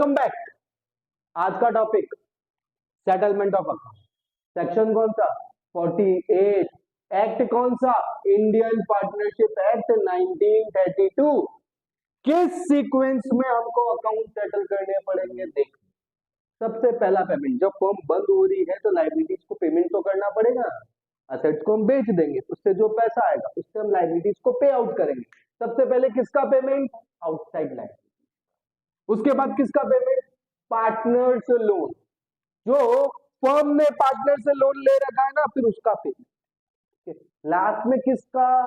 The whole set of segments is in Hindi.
Welcome back. आज का topic settlement of account. Section कौन सा? 48। एक्ट कौन सा? Indian partnership act 1932। किस सीक्वेंस में हमको अकाउंट सेटल करने पड़ेंगे? देख, सबसे पहला पेमेंट, जब फर्म बंद हो रही है तो लाइबिलिटीज को पेमेंट तो करना पड़ेगा। असेट्स को हम बेच देंगे, उससे जो पैसा आएगा उससे हम लाइबिलिटीज को पे आउट करेंगे। सबसे पहले किसका पेमेंट? Outside liability. उसके बाद किसका पेमेंट? पार्टनर से लोन। जो फर्म ने पार्टनर से लोन ले रखा है ना, फिर उसका पेमेंट। लास्ट में किसका?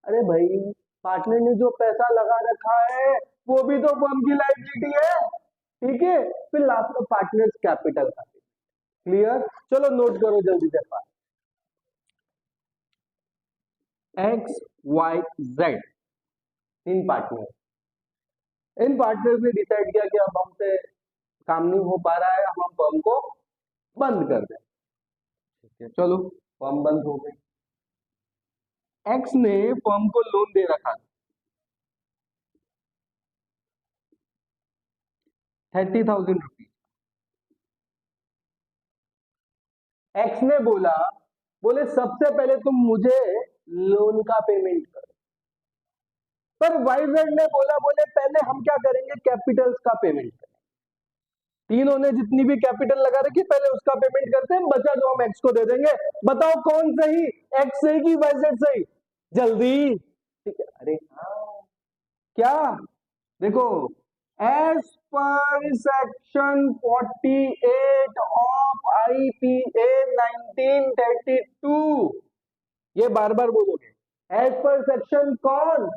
अरे भाई, पार्टनर ने जो पैसा लगा रखा है वो भी तो फर्म की लायबिलिटी है, ठीक है। फिर लास्ट में पार्टनर्स कैपिटल का। क्लियर? चलो नोट करो जल्दी से। एक्स वाई जेड तीन पार्टनर। इन पार्टनर्स ने डिसाइड किया कि अब हमसे काम नहीं हो पा रहा है, हम फर्म को बंद कर दें। ठीक है, चलो फर्म बंद हो गई। एक्स ने फर्म को लोन दे रखा था 30,000 रुपीज। एक्स ने बोले सबसे पहले तुम मुझे लोन का पेमेंट करो। पर वाई जेड ने बोले पहले हम क्या करेंगे? कैपिटल्स का पेमेंट करें। तीनों ने जितनी भी कैपिटल लगा रखी पहले उसका पेमेंट करते हैं, बचा जो हम एक्स को दे देंगे। बताओ कौन सही? एक्स सही कि वाई जेड सही? जल्दी। ठीक है, अरे हाँ, क्या? देखो, as per section 48 of IPA 1932, ये बार बार बोलोगे। एज पर सेक्शन कौन?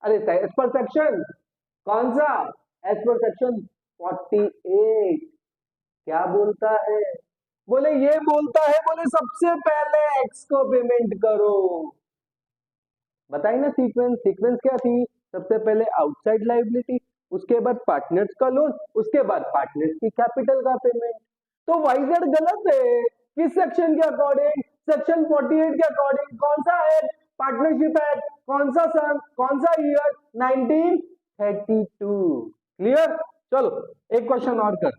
अरे एज पर सेक्शन कौन सा? एज पर सेक्शन 48 क्या बोलता है? ये बोलता है, सबसे पहले एक्स को पेमेंट करो। बताइए ना सीक्वेंस क्या थी? सबसे पहले आउटसाइड लायबिलिटी, उसके बाद पार्टनर्स का लोन, उसके बाद पार्टनर्स की कैपिटल का पेमेंट। तो वाईजेड गलत है। किस सेक्शन के अकॉर्डिंग? सेक्शन 48 के अकॉर्डिंग। कौन सा है? Partnership act. कौन सा सन? कौन सा ईयर? 1932। क्लियर? चलो एक क्वेश्चन और कर।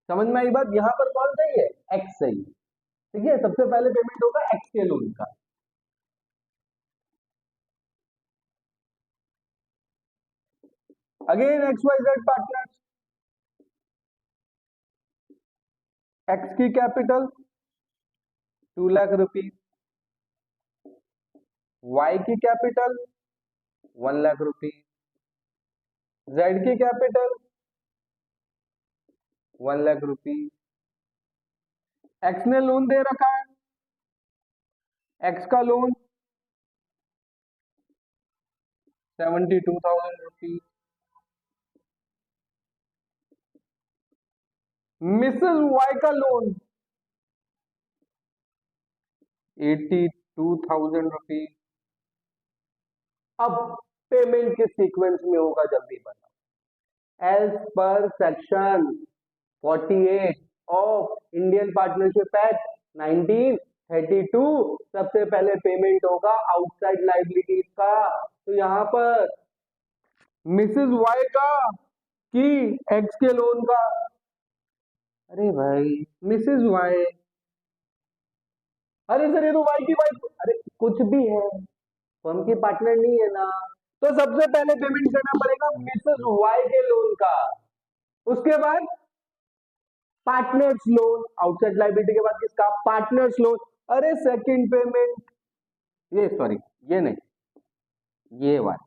समझ में आई बात? यहां पर कौन सही है? एक्स सही है। ठीक है, सबसे पहले पेमेंट होगा एक्स के लोन का। Again X Y Z partners. X की कैपिटल 2 लाख रुपीज, वाई की कैपिटल 1 लाख रुपीज, जेड की कैपिटल 1 लाख रुपीज। एक्स ने लोन दे रखा है, एक्स का लोन 72,000 रुपीज। मिसेस वाई का लोन 82,000 रुपीज। अब पेमेंट के सीक्वेंस में होगा, जल्दी बताओ। As per section 48 of Indian partnership act 1932 सबसे पहले पेमेंट होगा आउटसाइड लायबिलिटीज का। तो यहां पर मिसेस वाई का कि एक्स के लोन का? अरे भाई, मिसेस वाई, अरे सर ये तो वाई की वाइफ। अरे कुछ भी है, फर्म की पार्टनर नहीं है ना। तो सबसे पहले पेमेंट करना पड़ेगा मिसेस वाई के लोन का, उसके बाद पार्टनर्स लोन। आउटसाइड लायबिलिटी के बाद किसका? Partners loan. अरे सेकंड पेमेंट, ये सॉरी, ये नहीं, ये वाला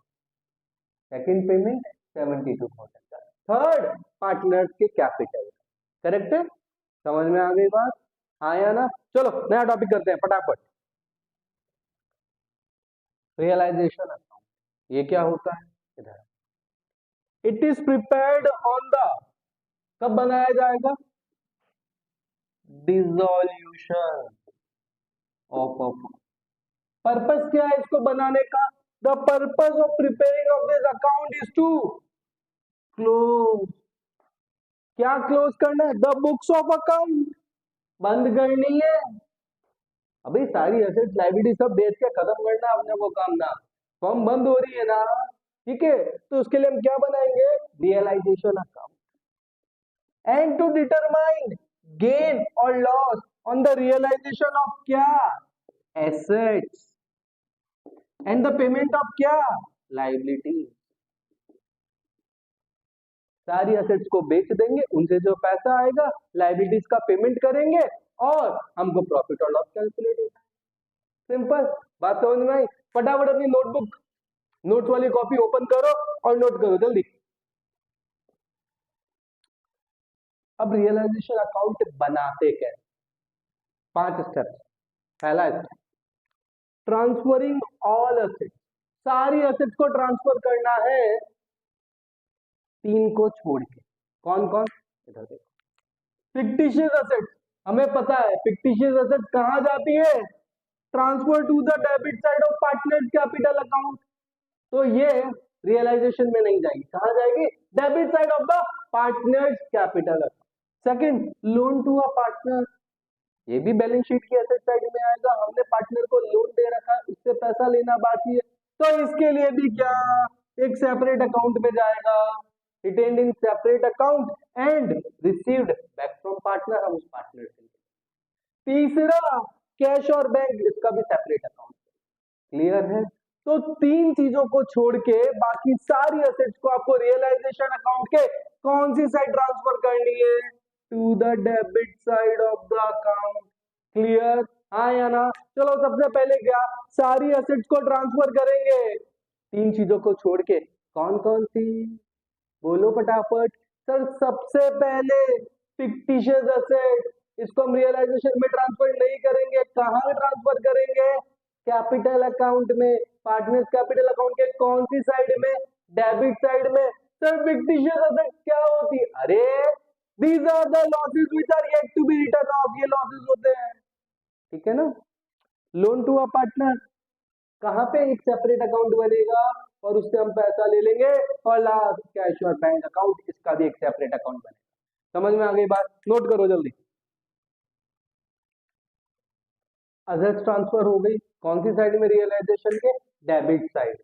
सेकंड पेमेंट 72,000 का। थर्ड पार्टनर्स के कैपिटल। करेक्ट है? समझ में आ गई बात? हाँ या ना? चलो नया टॉपिक करते हैं फटाफट। रियलाइजेशन अकाउंट, ये क्या होता है? इधर, it is prepared on the, कब बनाया जाएगा? डिसॉल्यूशन ऑफ पर्पस क्या है इसको बनाने का? The purpose of preparing of this account is to close. क्या क्लोज करना है? द बुक्स ऑफ अकाउंट, बंद करनी है। अभी सारी एसेट्स लायबिलिटी सब बेच के खत्म करना अपने को काम ना। फर्म बंद हो रही है ना, ठीक है, तो उसके लिए हम क्या बनाएंगे? realization account, and to determine gain or loss on the realization of क्या assets and the payment of क्या liability. सारी असेट्स को बेच देंगे, उनसे जो पैसा आएगा लाइबिलिटीज का पेमेंट करेंगे और हमको प्रॉफिट और लॉस कैलकुलेट होगा. सिंपल बात समझ में आई. फटाफट अपनी नोटबुक नोट्स वाली कॉपी ओपन करो और नोट करो जल्दी. अब रियलाइजेशन अकाउंट बनाते कैसे? 5 स्टेप. पहला स्टेप ट्रांसफरिंग ऑल असेट्स. सारी असेट्स को ट्रांसफर करना है 3 को छोड़ के. कौन कौन? इधर देखो. फिक्टिशियस असेट्स, हमें पता है फिक्टिशियस असेट्स कहां जाती है? Transfer to the debit side of partners capital account. तो ये रियलाइजेशन में नहीं जाएगी. कहां जाएगी? Debit side of the partners capital account. Second loan to a partner. ये भी बैलेंस शीट की एसेट साइड में आएगा. हमने पार्टनर को लोन दे रखा है, उससे पैसा लेना बाकी है, तो इसके लिए भी क्या एक सेपरेट अकाउंट में जाएगा. retained in separate account and received back from partner. हम उस पार्टनर से. तीसरा कैश और बैंक, इसका भी सेपरेट अकाउंट. क्लियर है? तो 3 चीजों को छोड़ के बाकी सारी असेट्स को आपको रियलाइजेशन अकाउंट के कौन सी साइड ट्रांसफर करनी है? To the debit side of the account. Clear? हाँ या ना? चलो सबसे पहले क्या सारी असेट्स को ट्रांसफर करेंगे 3 चीजों को छोड़ के. कौन कौन सी? बोलो फटाफट. सर सबसे पहले फिक्टिशियस असेट, इसको हम रियलाइजेशन में ट्रांसफर नहीं करेंगे. कहां ट्रांसफर करेंगे? कैपिटल अकाउंट में. पार्टनर्स कैपिटल अकाउंट के कौन सी साइड में? डेबिट साइड में. सर फिक्टिशियस असेट क्या होती? अरे these are the losses which are yet to be written off. ये लॉसेस होते हैं. ठीक है ना? लोन टू अ पार्टनर, कहां पे एक सेपरेट अकाउंट बनेगा और उससे हम पैसा ले लेंगे. और लास्ट कैश और बैंक अकाउंट, इसका भी एक सेपरेट अकाउंट बनेगा. समझ में आ गई बात? नोट करो जल्दी. असेट्स ट्रांसफर हो गई. कौन सी साइड में? रियलाइजेशन के डेबिट साइड.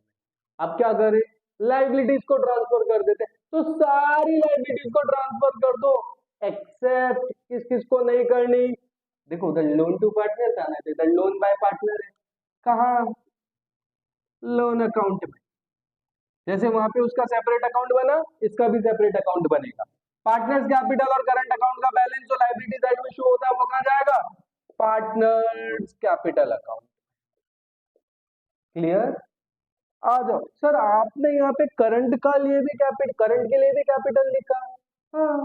अब क्या करें? लाइबिलिटीज को ट्रांसफर कर देते. तो सारी लाइबिलिटीज को ट्रांसफर कर दो एक्सेप्ट किस किस को नहीं करनी. देखो उधर लोन टू पार्टनर था ना, इधर लोन बाय पार्टनर है. कहाँ? लोन अकाउंट में. जैसे वहां पे उसका सेपरेट अकाउंट बना, इसका भी सेपरेट अकाउंट बनेगा. पार्टनर्स कैपिटल और करंट अकाउंट का बैलेंस जो लाइबिलिटी साइड में शो होता है वो कहां जाएगा? Partners capital account. क्लियर? आ जाओ. सर आपने यहाँ पे करंट का लिए भी करंट के लिए भी कैपिटल लिखा. हाँ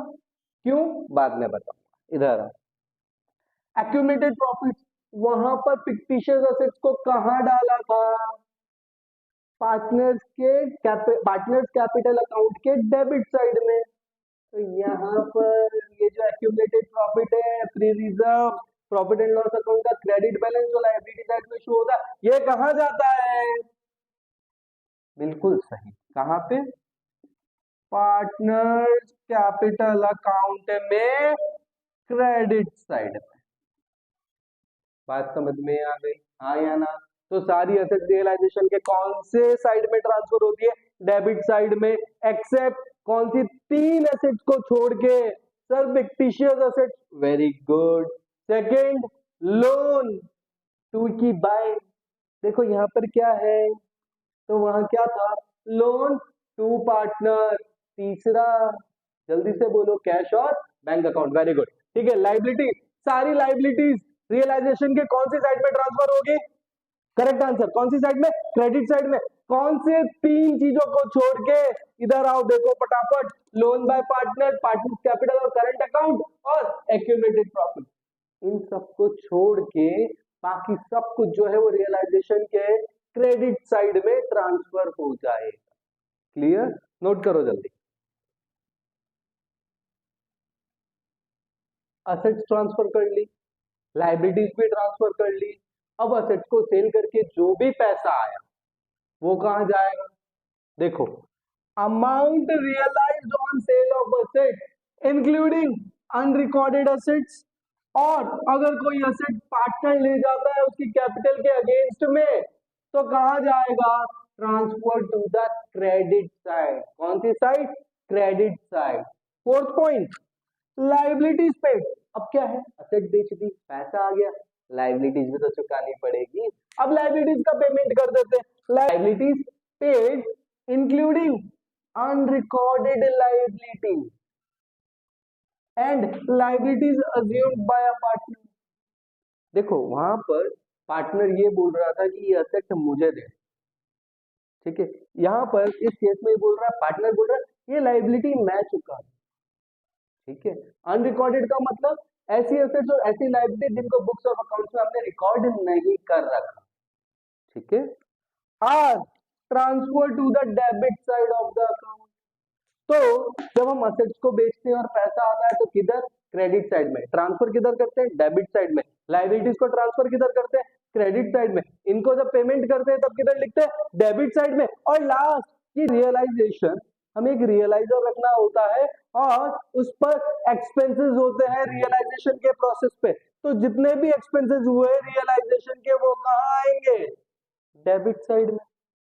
क्यों? बाद में बताऊंगा. इधर एक्यूमुलेटेड प्रॉफिट, वहां पर फिक्टिशियस असेट्स को कहां डाला था? पार्टनर्स कैपिटल अकाउंट के डेबिट साइड में. तो यहाँ पर ये जो एक्यूमुलेटेड प्रॉफिट है, free reserve, profit and loss account का क्रेडिट बैलेंस जो लायबिलिटी साइड में शो होता है, ये कहां जाता है? बिल्कुल सही. कहां पे? पार्टनर्स कैपिटल अकाउंट में क्रेडिट साइड में. बात समझ में आ गई? हाँ या ना? तो सारी एसेट रियलाइजेशन के कौन से साइड में ट्रांसफर होती है? डेबिट साइड में. एक्सेप्ट कौन सी? 3 एसेट्स को छोड़ के. Sir fictitious asset. Very good. Second loan to की बाय. देखो यहाँ पर क्या है? तो वहां क्या था? Loan to partner. तीसरा जल्दी से बोलो, कैश और बैंक अकाउंट. Very good. ठीक है. लाइबिलिटी, सारी लाइबिलिटीज रियलाइजेशन के कौन सी साइड में ट्रांसफर होगी? Correct answer. कौन सी साइड में? क्रेडिट साइड में. कौन से 3 चीजों को छोड़ के? इधर आओ देखो फटाफट. Loan by partner, partner capital और करंट अकाउंट और एक्यूमुलेटेड प्रॉफिट. इन सबको छोड़ के बाकी सब कुछ जो है वो रियलाइजेशन के क्रेडिट साइड में ट्रांसफर हो जाएगा. क्लियर? नोट करो जल्दी. असेट्स ट्रांसफर कर ली, लाइबिलिटीज भी ट्रांसफर कर ली. अब असेट्स को सेल करके जो भी पैसा आया वो कहां जाएगा? देखो amount realised on sale of asset including unrecorded assets. और अगर कोई असेट पार्टनर ले जाता है उसकी कैपिटल के अगेंस्ट में, तो कहां जाएगा? Transfer to the credit side. कौन सी side? Credit side. Fourth point, liabilities paid. अब क्या है, असेट बेच दी, पैसा आ गया, लाइबिलिटीज भी तो चुकानी पड़ेगी। अब लाइबिलिटीज का पेमेंट कर देते हैं। Liabilities paid including unrecorded liability and liabilities assumed by a partner. देखो वहां पर पार्टनर ये बोल रहा था कि ये असेट मुझे दे, ठीक है। यहाँ पर इस केस में बोल रहा है, पार्टनर बोल रहा है ये लाइबिलिटी मैं चुका, ठीक है। अनरिकॉर्डेड का मतलब ऐसी एसेट्स और ऐसी लाइबिलिटी जिनको बुक्स ऑफ अकाउंट्स में हमने रिकॉर्ड नहीं कर रखा, ठीक है। Are transfer to the debit side of the account. तो जब हम असेट्स को बेचते हैं और पैसा आता है तो किधर, क्रेडिट साइड में। ट्रांसफर किधर करते हैं, डेबिट साइड में। लाइबिलिटीज को ट्रांसफर किधर करते हैं, क्रेडिट साइड में। इनको जब पेमेंट करते हैं तब किधर लिखते हैं, डेबिट साइड में। और लास्ट की रियलाइजेशन, हमें एक रियलाइजर रखना होता है और उस पर एक्सपेंसेस होते हैं रियलाइजेशन के प्रोसेस पे। तो जितने भी एक्सपेंसेस हुए रियलाइजेशन के वो कहाँ आएंगे, डेबिट साइड में।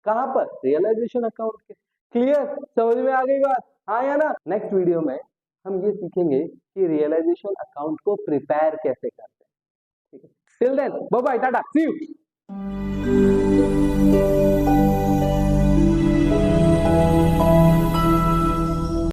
कहां पर, रियलाइजेशन अकाउंट के। क्लियर, समझ में आ गई बात, हाँ या ना। नेक्स्ट वीडियो में हम ये सीखेंगे कि रियलाइजेशन अकाउंट को प्रिपेयर कैसे करते हैं, ठीक है। Till then bye bye, ta-ta, see you.